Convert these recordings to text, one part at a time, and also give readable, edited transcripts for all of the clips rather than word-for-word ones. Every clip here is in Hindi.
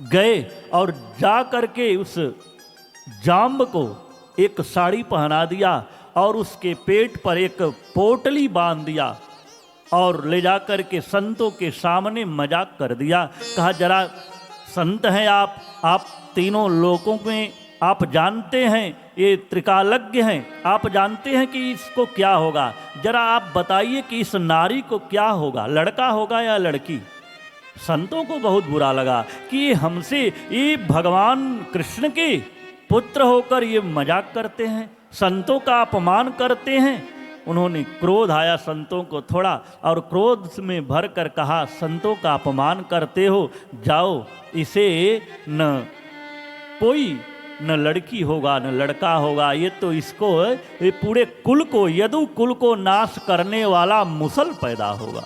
गए और जा करके उस जाम्ब को एक साड़ी पहना दिया और उसके पेट पर एक पोटली बांध दिया और ले जा कर के संतों के सामने मजाक कर दिया। कहा जरा संत हैं आप तीनों लोगों में आप जानते हैं, ये त्रिकालज्ञ हैं, आप जानते हैं कि इसको क्या होगा, जरा आप बताइए कि इस नारी को क्या होगा, लड़का होगा या लड़की। संतों को बहुत बुरा लगा कि ये हमसे, ये भगवान कृष्ण के पुत्र होकर ये मजाक करते हैं, संतों का अपमान करते हैं। उन्होंने क्रोध आया संतों को थोड़ा और क्रोध में भर कर कहा संतों का अपमान करते हो, जाओ इसे न कोई न लड़की होगा न लड़का होगा, ये तो इसको ये पूरे कुल को, यदु कुल को नाश करने वाला मुसल पैदा होगा।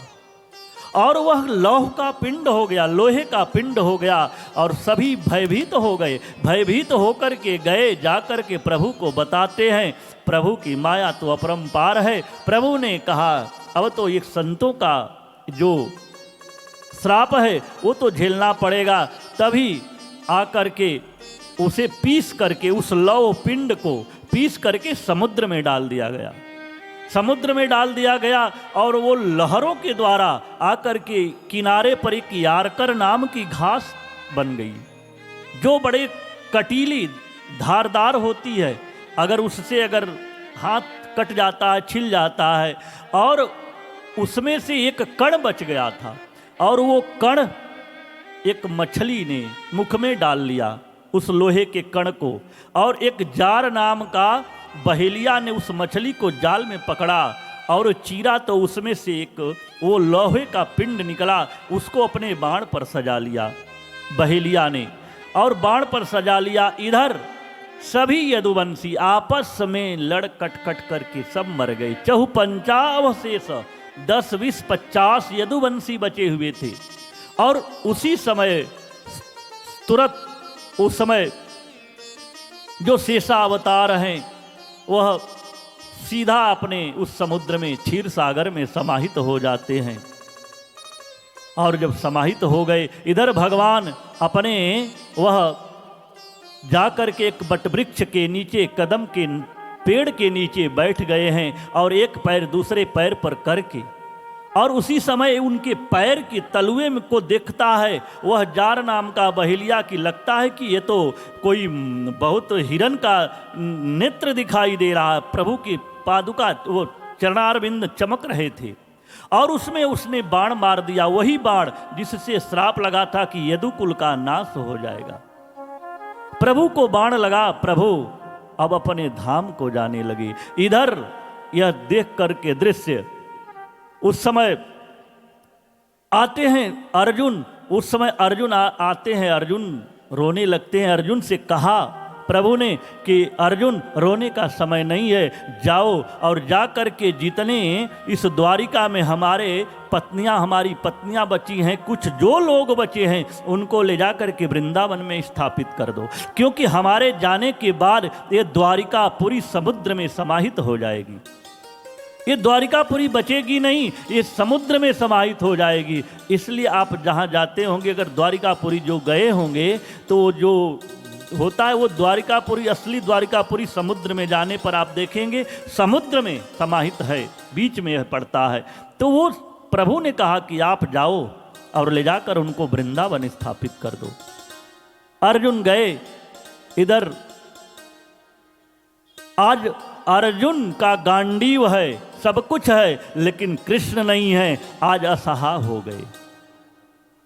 और वह लौह का पिंड हो गया, लोहे का पिंड हो गया और सभी भयभीत हो गए। भयभीत होकर के गए, जाकर के प्रभु को बताते हैं। प्रभु की माया तो अपरंपार है। प्रभु ने कहा अब तो एक संतों का जो श्राप है वो तो झेलना पड़ेगा। तभी आकर के उसे पीस करके, उस लौह पिंड को पीस करके समुद्र में डाल दिया गया। समुद्र में डाल दिया गया और वो लहरों के द्वारा आकर के किनारे पर एक यारकर नाम की घास बन गई, जो बड़े कटीली धारदार होती है। अगर उससे अगर हाथ कट जाता है, छिल जाता है, और उसमें से एक कण बच गया था और वो कण एक मछली ने मुख में डाल लिया, उस लोहे के कण को। और एक जार नाम का बहेलिया ने उस मछली को जाल में पकड़ा और चीरा, तो उसमें से एक वो लोहे का पिंड निकला, उसको अपने बाण पर सजा लिया बहेलिया ने, और बाण पर सजा लिया। इधर सभी यदुवंशी आपस में लड़ कट कट करके सब मर गए। 54 अवशेष 10, 20, 50 यदुवंशी बचे हुए थे। और उसी समय तुरंत उस समय जो शेषा अवतार हैं वह सीधा अपने उस समुद्र में, क्षीर सागर में समाहित हो जाते हैं। और जब समाहित हो गए, इधर भगवान अपने वह जाकर के एक बटवृक्ष के नीचे, कदम के पेड़ के नीचे बैठ गए हैं और एक पैर दूसरे पैर पर करके, और उसी समय उनके पैर के तलुए में को देखता है वह जार नाम का बहेलिया की, लगता है कि ये तो कोई बहुत हिरन का नेत्र दिखाई दे रहा है। प्रभु की पादुका, वो चरणारविंद चमक रहे थे और उसमें उसने बाण मार दिया, वही बाण जिससे श्राप लगा था कि यदुकुल का नाश हो जाएगा। प्रभु को बाण लगा, प्रभु अब अपने धाम को जाने लगे। इधर यह देख करके दृश्य, उस समय आते हैं अर्जुन, उस समय अर्जुन आते हैं, अर्जुन रोने लगते हैं। अर्जुन से कहा प्रभु ने कि अर्जुन रोने का समय नहीं है, जाओ और जा कर के जितने इस द्वारिका में हमारी पत्नियां बची हैं, कुछ जो लोग बचे हैं उनको ले जा कर के वृंदावन में स्थापित कर दो, क्योंकि हमारे जाने के बाद ये द्वारिका पूरी समुद्र में समाहित हो जाएगी। ये द्वारिकापुरी बचेगी नहीं, ये समुद्र में समाहित हो जाएगी। इसलिए आप जहाँ जाते होंगे, अगर द्वारिकापुरी जो गए होंगे, तो जो होता है वो द्वारिकापुरी, असली द्वारिकापुरी समुद्र में जाने पर आप देखेंगे समुद्र में समाहित है, बीच में पड़ता है। तो वो प्रभु ने कहा कि आप जाओ और ले जाकर उनको वृंदावन स्थापित कर दो। अर्जुन गए। इधर आज अर्जुन का गांडीव है, सब कुछ है, लेकिन कृष्ण नहीं है। आज असहाय हो गए।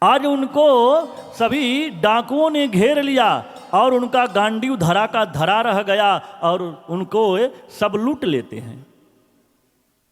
आज उनको सभी डाकुओं ने घेर लिया और उनका गांडीव धरा का धरा रह गया और उनको सब लूट लेते हैं।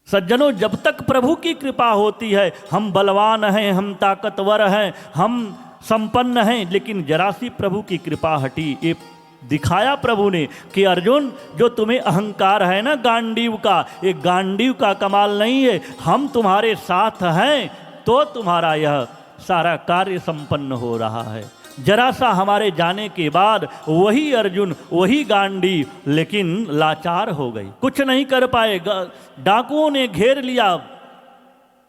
सज्जनों, जब तक प्रभु की कृपा होती है, हम बलवान हैं, हम ताकतवर हैं, हम संपन्न हैं, लेकिन जरा सी प्रभु की कृपा हटी। ये दिखाया प्रभु ने कि अर्जुन, जो तुम्हें अहंकार है ना गांडीव का, ये गांडीव का कमाल नहीं है, हम तुम्हारे साथ हैं तो तुम्हारा यह सारा कार्य संपन्न हो रहा है। जरा सा हमारे जाने के बाद वही अर्जुन, वही गांडीव, लेकिन लाचार हो गई, कुछ नहीं कर पाए। डाकुओं ने घेर लिया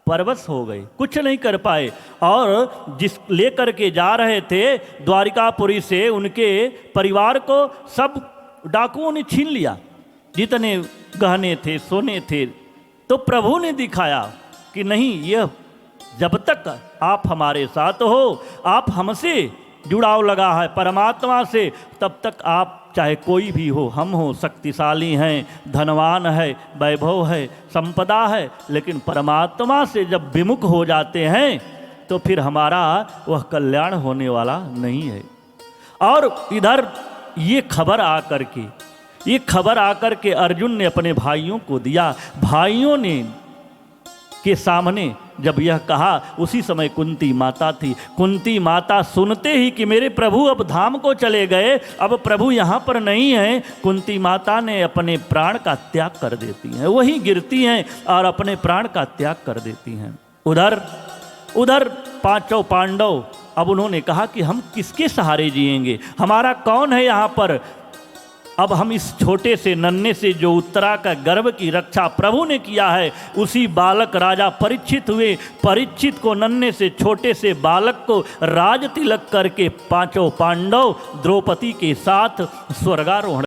परवश हो गए, कुछ नहीं कर पाए। और जिस लेकर के जा रहे थे द्वारिकापुरी से, उनके परिवार को सब डाकुओं ने छीन लिया, जितने गहने थे, सोने थे। तो प्रभु ने दिखाया कि नहीं, यह जब तक आप हमारे साथ हो, आप हमसे जुड़ाव लगा है परमात्मा से, तब तक आप चाहे कोई भी हो, हम हो, शक्तिशाली हैं, धनवान है, वैभव है, संपदा है, लेकिन परमात्मा से जब विमुख हो जाते हैं तो फिर हमारा वह कल्याण होने वाला नहीं है। और इधर ये खबर आकर के अर्जुन ने अपने भाइयों को दिया। भाइयों ने के सामने जब यह कहा, उसी समय कुंती माता थी। कुंती माता सुनते ही कि मेरे प्रभु अब धाम को चले गए, अब प्रभु यहाँ पर नहीं हैं, कुंती माता ने अपने प्राण का त्याग कर देती हैं, वहीं गिरती हैं और अपने प्राण का त्याग कर देती हैं। उधर पांचों पांडव, अब उन्होंने कहा कि हम किसके सहारे जिएंगे, हमारा कौन है यहाँ पर। अब हम इस छोटे से नन्हे से जो उत्तरा का गर्भ की रक्षा प्रभु ने किया है, उसी बालक राजा परीक्षित हुए। परीक्षित को, नन्हे से छोटे से बालक को राज तिलक करके पांचों पांडव द्रौपदी के साथ स्वर्गारोहण